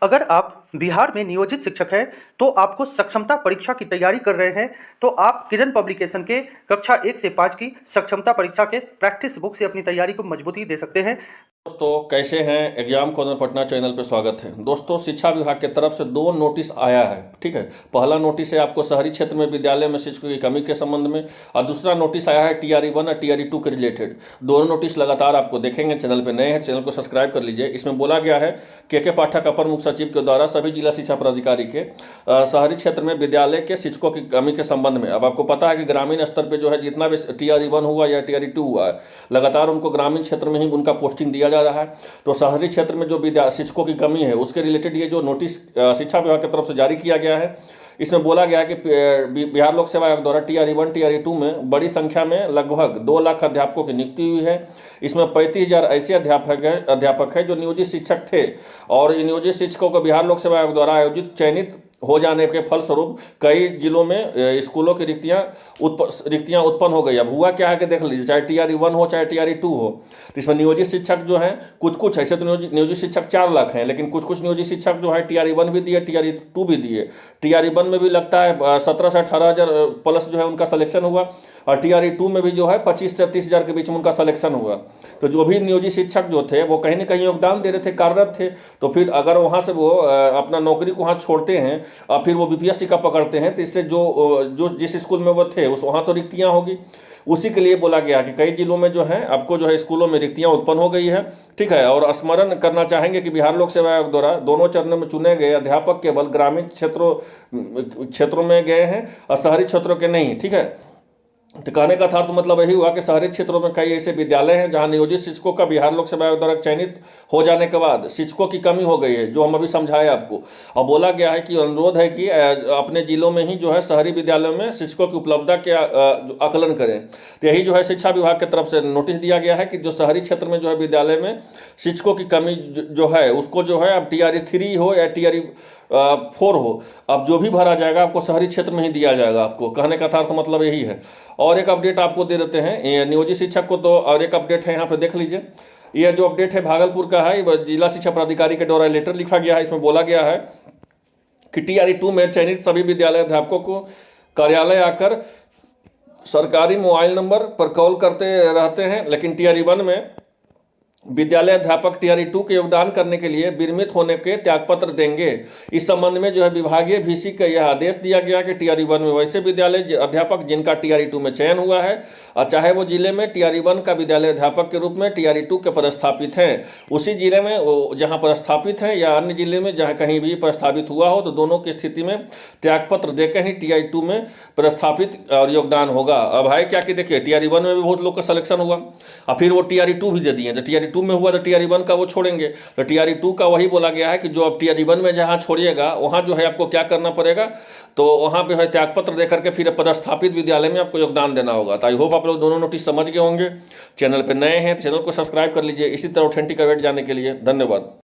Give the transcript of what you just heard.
अगर आप बिहार में नियोजित शिक्षक हैं तो आपको सक्षमता परीक्षा की तैयारी कर रहे हैं तो आप किरण पब्लिकेशन के कक्षा 1 से 5 की सक्षमता परीक्षा के प्रैक्टिस बुक से अपनी तैयारी को मजबूती दे सकते हैं। दोस्तों कैसे हैं। एग्जाम कॉर्नर पटना चैनल पे स्वागत है। दोस्तों शिक्षा विभाग की तरफ से दो नोटिस आया है। ठीक है, पहला नोटिस है आपको शहरी क्षेत्र में विद्यालय में शिक्षकों की कमी के संबंध में, और दूसरा नोटिस आया है TRE 1 और TRE 2 के रिलेटेड। दोनों नोटिस लगातार आपको देखेंगे। चैनल पर नए हैं, चैनल को सब्सक्राइब कर लीजिए। इसमें बोला गया है के पाठक अपर मुख्य सचिव के द्वारा सभी जिला शिक्षा पदाधिकारी के शहरी क्षेत्र में विद्यालय के शिक्षकों की कमी के संबंध में। अब आपको पता है कि ग्रामीण स्तर पर जो है जितना भी TRE 1 हुआ या TRE 2 हुआ है, लगातार उनको ग्रामीण क्षेत्र में ही उनका पोस्टिंग दिया जा रहा है। तो शहरी क्षेत्र में जो शिक्षकों की कमी है उसके रिलेटेड ये जो नोटिस शिक्षा विभाग की तरफ से जारी किया गया है, इसमें बोला गया है कि बिहार लोक सेवा आयोग द्वारा TRE 1 TRE 2 में बड़ी संख्या में लगभग 2 लाख अध्यापकों की नियुक्ति हुई है। इसमें 35,000 ऐसे अध्यापक हैं जो नियोजित शिक्षक थे, और नियोजित शिक्षकों को बिहार लोक सेवा आयोग द्वारा आयोजित चयनित हो जाने के फलस्वरूप कई जिलों में स्कूलों की रिक्तियां उत्पन्न हो गई। अब हुआ क्या है कि देख लीजिए, चाहे TRE 1 हो चाहे TRE 2 हो, तो इसमें नियोजित शिक्षक जो हैं कुछ ऐसे तो नियोजित शिक्षक 4 लाख हैं, लेकिन कुछ नियोजित शिक्षक जो है TRE 1 भी दिए, TRE 2 भी दिए। TRE 1 में भी लगता है 17 से 18,000 प्लस जो है उनका सिलेक्शन हुआ, और TRE 2 में भी जो है 25 से 30,000 के बीच में उनका सिलेक्शन हुआ। तो जो भी नियोजित शिक्षक जो थे वो कहीं ना कहीं योगदान दे रहे थे, कार्यरत थे। तो फिर अगर वहाँ से वो अपना नौकरी को वहाँ छोड़ते हैं और फिर वो BPSC का पकड़ते हैं, तो इससे जो जिस स्कूल में वो थे उस वहाँ तो रिक्तियाँ होगी। उसी के लिए बोला गया कि कई जिलों में जो है आपको जो है स्कूलों में रिक्तियाँ उत्पन्न हो गई है। ठीक है, और स्मरण करना चाहेंगे कि बिहार लोक सेवा आयोग द्वारा दोनों चरणों में चुने गए अध्यापक केवल ग्रामीण क्षेत्रों में गए हैं और शहरी क्षेत्रों के नहीं। ठीक है, तो कहने का था तो मतलब यही हुआ कि शहरी क्षेत्रों में कई ऐसे विद्यालय हैं जहां नियोजित शिक्षकों का बिहार लोक सेवा आयोग द्वारा चयनित हो जाने के बाद शिक्षकों की कमी हो गई है, जो हम अभी समझाए आपको। और बोला गया है कि अनुरोध है कि अपने जिलों में ही जो है शहरी विद्यालयों में शिक्षकों की उपलब्धता के आकलन करें। तो यही जो है शिक्षा विभाग की तरफ से नोटिस दिया गया है कि जो शहरी क्षेत्र में जो है विद्यालय में शिक्षकों की कमी जो है उसको जो है अब TRE 3 हो या TRE 4 हो, अब जो भी भरा जाएगा आपको शहरी क्षेत्र में ही दिया जाएगा। आपको कहने का था तो मतलब यही है। और एक अपडेट आपको दे देते हैं नियोजित शिक्षक को, तो और एक अपडेट है यहाँ पे देख लीजिए। यह जो अपडेट है भागलपुर का है, जिला शिक्षा पदाधिकारी के द्वारा लेटर लिखा गया है। इसमें बोला गया है कि TRE 2 में चयनित सभी विद्यालय अध्यापकों को कार्यालय आकर सरकारी मोबाइल नंबर पर कॉल करते रहते हैं, लेकिन TRE 1 में विद्यालय अध्यापक TRE 2 के योगदान करने के लिए विरमित होने के त्यागपत्र देंगे। इस संबंध में जो है विभागीय VC का यह आदेश दिया गया कि TRE 1 में वैसे विद्यालय अध्यापक जिनका TRE 2 में चयन हुआ है, और चाहे वो जिले में TRE 1 का विद्यालय अध्यापक के रूप में TRE 2 के पदस्थापित हैं, उसी जिले में जहाँ पदस्थापित हैं या अन्य जिले में जहाँ कहीं भी पदस्थापित हुआ हो, तो दोनों की स्थिति में त्यागपत्र देकर ही TRE 2 में पदस्थापित और योगदान होगा। अब है क्या कि देखिए, TRE 1 में भी बहुत लोग का सिलेक्शन हुआ और फिर वो TRE 2 भी दे दिए। तो TRE 2 में हुआ तो TRE 1 का वो छोड़ेंगे, तो TRE 2 का वही बोला गया है कि जो अब TRE 1 में जहां छोड़िएगा वहां जो है आपको क्या करना पड़ेगा, तो वहां पे है त्यागपत्र देकर के फिर पदस्थापित विद्यालय में आपको योगदान देना होगा। तो आई होप आप लोग दोनों नोटिस समझ गए होंगे। चैनल पे नए हैं तो चैनल को सब्सक्राइब कर लीजिए इसी तरह ऑथेंटिक अपडेट जानने के लिए। धन्यवाद।